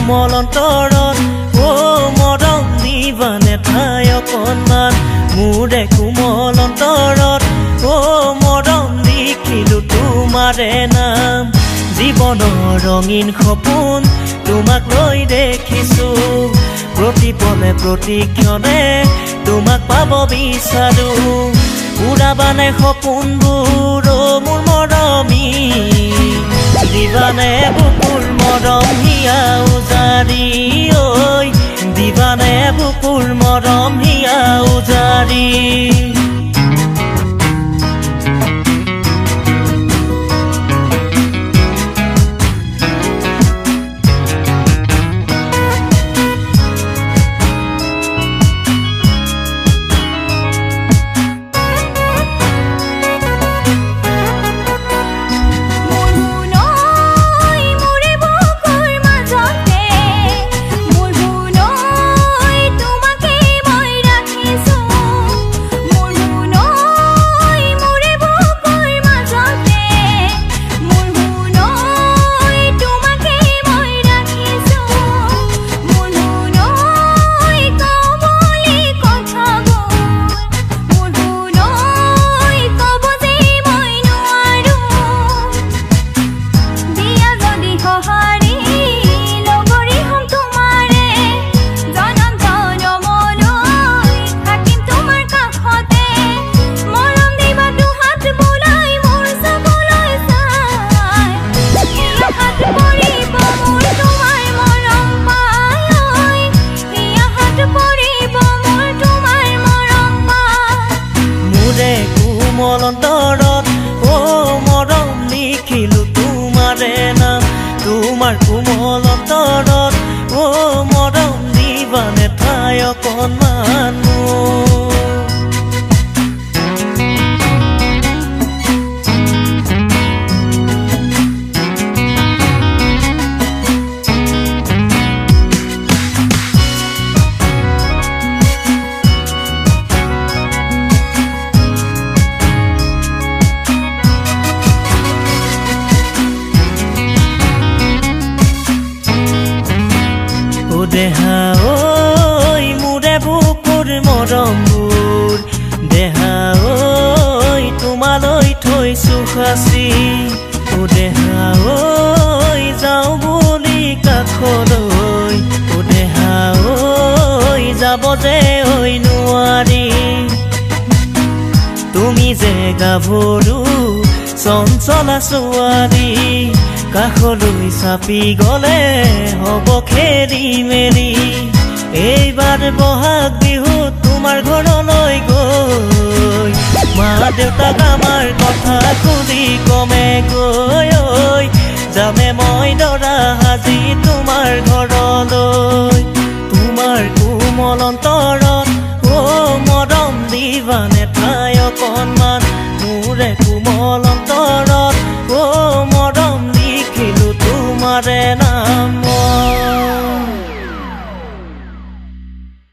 কোমল অন্তৰত মৰম দিবানে ঠাই অকণমান মোৰে কোমল অন্তৰত মৰম লিখিলো তোমাৰে নাম জীৱনৰ ৰঙীন সপোন তোমাক লৈ দেখিছো প্ৰতি পলে প্ৰতি ক্ষণে তোমাক পাব বিচাৰো উৰাবানে সপোনবোৰ মোৰ মৰমী দিবানে বুকুৰ মৰম হিয়া উজাৰি ঐ দিবানে বুকুৰ মৰম হিয়া উজাৰি কোমল অন্তৰত মৰম লিখিলো তোমাৰে নাম তোমাৰ কোমল অন্তৰত মৰম দিবানে ঠাই অকণমান দেহা ঐ মোৰে বুকুৰ মৰমবোৰ দেহা ঐ তোমালৈ থৈছো সাঁচি দেহা ঐ যাওঁ বুলি কাষলৈ দেহা ঐ যাব যে ঐ নোৱাৰি তুমি যে গাভৰু চঞ্চলা ছোৱালী কাষলৈ চাপি গলে হব খেৰি মেৰি এইবাৰ বহাগ বিহুত তোমাৰ ঘৰলৈ গৈ মা দেউতাক আমাৰ কথা সুধি কমে গৈ যামে মই দৰা সাজি তোমাৰ ঘৰলৈ তোমাৰ কোমল অন্তৰত মৰম দিবানে ঠাই অকণমান মোৰে কোমল অন্তৰত মৰম লিখিলো তোমাৰে নাম